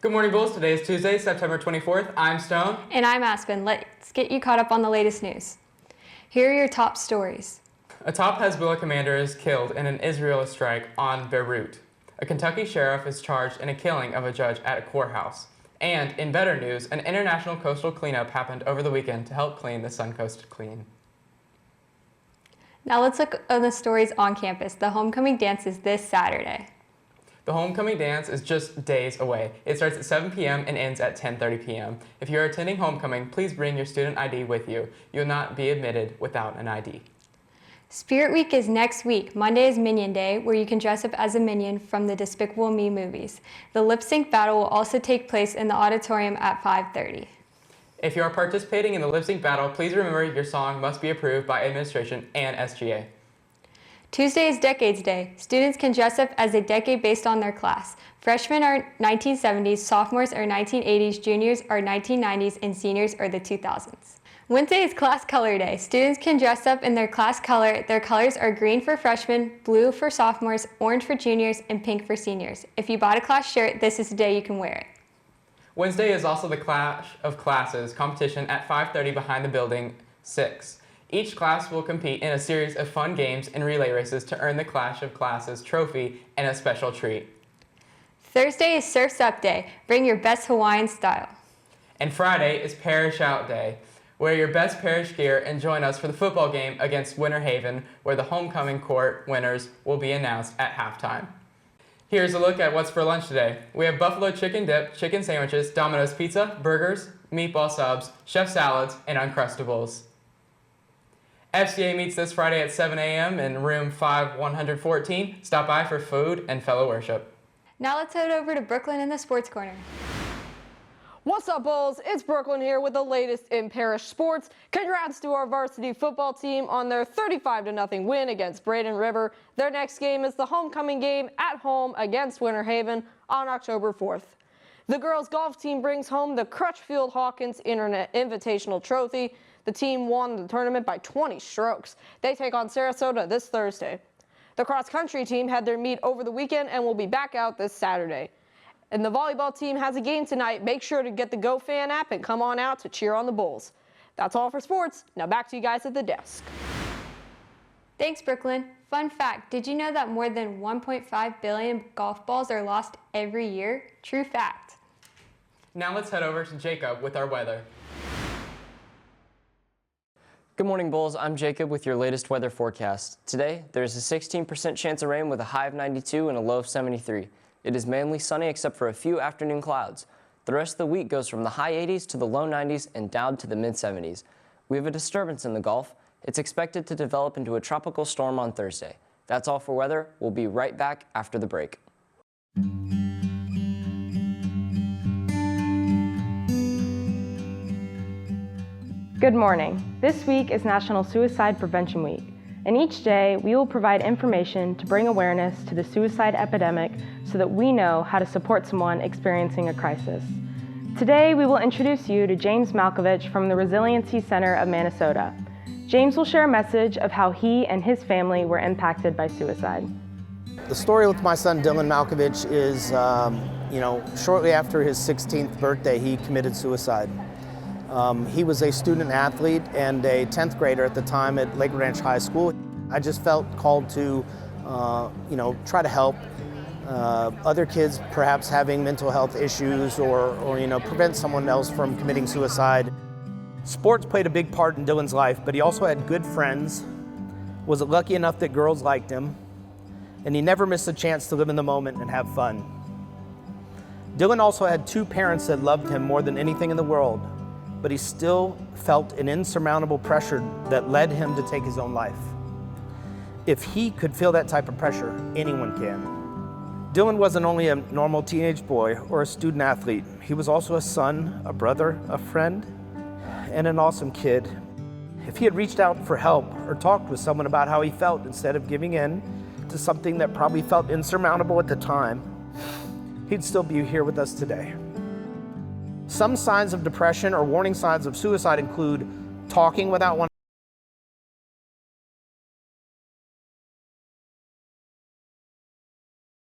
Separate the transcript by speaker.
Speaker 1: Good morning, Bulls. Today is Tuesday, September 24th. I'm Stone.
Speaker 2: And I'm Aspen. Let's get you caught up on the latest news. Here are your top stories.
Speaker 1: A top Hezbollah commander is killed in an Israeli strike on Beirut. A Kentucky sheriff is charged in a killing of a judge at a courthouse. And in better news, an international coastal cleanup happened over the weekend to help clean the Suncoast clean.
Speaker 2: Now let's look at the stories on campus. The homecoming dance is this Saturday.
Speaker 1: The homecoming dance is just days away. It starts at 7 p.m. and ends at 10:30 p.m. If you're attending homecoming, please bring your student ID with you. You'll not be admitted without an ID.
Speaker 2: Spirit Week is next week. Monday is Minion Day, where you can dress up as a minion from the Despicable Me movies. The lip sync battle will also take place in the auditorium at 5:30.
Speaker 1: If you are participating in the lip sync battle, please remember your song must be approved by administration and SGA.
Speaker 2: Tuesday is Decades Day. Students can dress up as a decade based on their class. Freshmen are 1970s, sophomores are 1980s, juniors are 1990s, and seniors are the 2000s. Wednesday is Class Color Day. Students can dress up in their class color. Their colors are green for freshmen, blue for sophomores, orange for juniors, and pink for seniors. If you bought a class shirt, this is the day you can wear it.
Speaker 1: Wednesday is also the Clash of Classes competition at 5:30 behind the building 6. Each class will compete in a series of fun games and relay races to earn the Clash of Classes trophy and a special treat.
Speaker 2: Thursday is Surf's Up Day. Bring your best Hawaiian style.
Speaker 1: And Friday is Parish Out Day. Wear your best parish gear and join us for the football game against Winter Haven, where the homecoming court winners will be announced at halftime. Here's a look at what's for lunch today. We have buffalo chicken dip, chicken sandwiches, Domino's pizza, burgers, meatball subs, chef salads, and Uncrustables. FCA meets this Friday at 7 a.m. in room 5114. Stop by for food and fellow worship.
Speaker 2: Now let's head over to Brooklyn in the Sports Corner.
Speaker 3: What's up, Bulls? It's Brooklyn here with the latest in parish sports. Congrats to our varsity football team on their 35-0 win against Braden River. Their next game is the homecoming game at home against Winter Haven on October 4th. The girls golf team brings home the Crutchfield Hawkins Internet Invitational Trophy. The team won the tournament by 20 strokes. They take on Sarasota this Thursday. The cross-country team had their meet over the weekend and will be back out this Saturday. And the volleyball team has a game tonight. Make sure to get the GoFan app and come on out to cheer on the Bulls. That's all for sports. Now back to you guys at the desk.
Speaker 2: Thanks, Brooklyn. Fun fact, did you know that more than 1.5 billion golf balls are lost every year? True fact.
Speaker 1: Now let's head over to Jacob with our weather.
Speaker 4: Good morning, Bulls. I'm Jacob with your latest weather forecast. Today, there's a 16% chance of rain with a high of 92 and a low of 73. It is mainly sunny except for a few afternoon clouds. The rest of the week goes from the high 80s to the low 90s and down to the mid 70s. We have a disturbance in the Gulf. It's expected to develop into a tropical storm on Thursday. That's all for weather. We'll be right back after the break.
Speaker 5: Good morning. This week is National Suicide Prevention Week, and each day we will provide information to bring awareness to the suicide epidemic so that we know how to support someone experiencing a crisis. Today we will introduce you to James Malkovich from the Resiliency Center of Minnesota. James will share a message of how he and his family were impacted by suicide.
Speaker 6: The story with my son Dylan Malkovich is, shortly after his 16th birthday, he committed suicide. He was a student athlete and a 10th grader at the time at Lake Ranch High School. I just felt called to, try to help other kids perhaps having mental health issues or prevent someone else from committing suicide. Sports played a big part in Dylan's life, but he also had good friends, was lucky enough that girls liked him, and he never missed a chance to live in the moment and have fun. Dylan also had two parents that loved him more than anything in the world, but he still felt an insurmountable pressure that led him to take his own life. If he could feel that type of pressure, anyone can. Dylan wasn't only a normal teenage boy or a student athlete. He was also a son, a brother, a friend, and an awesome kid. If he had reached out for help or talked with someone about how he felt instead of giving in to something that probably felt insurmountable at the time, he'd still be here with us today. Some signs of depression or warning signs of suicide include talking without wanting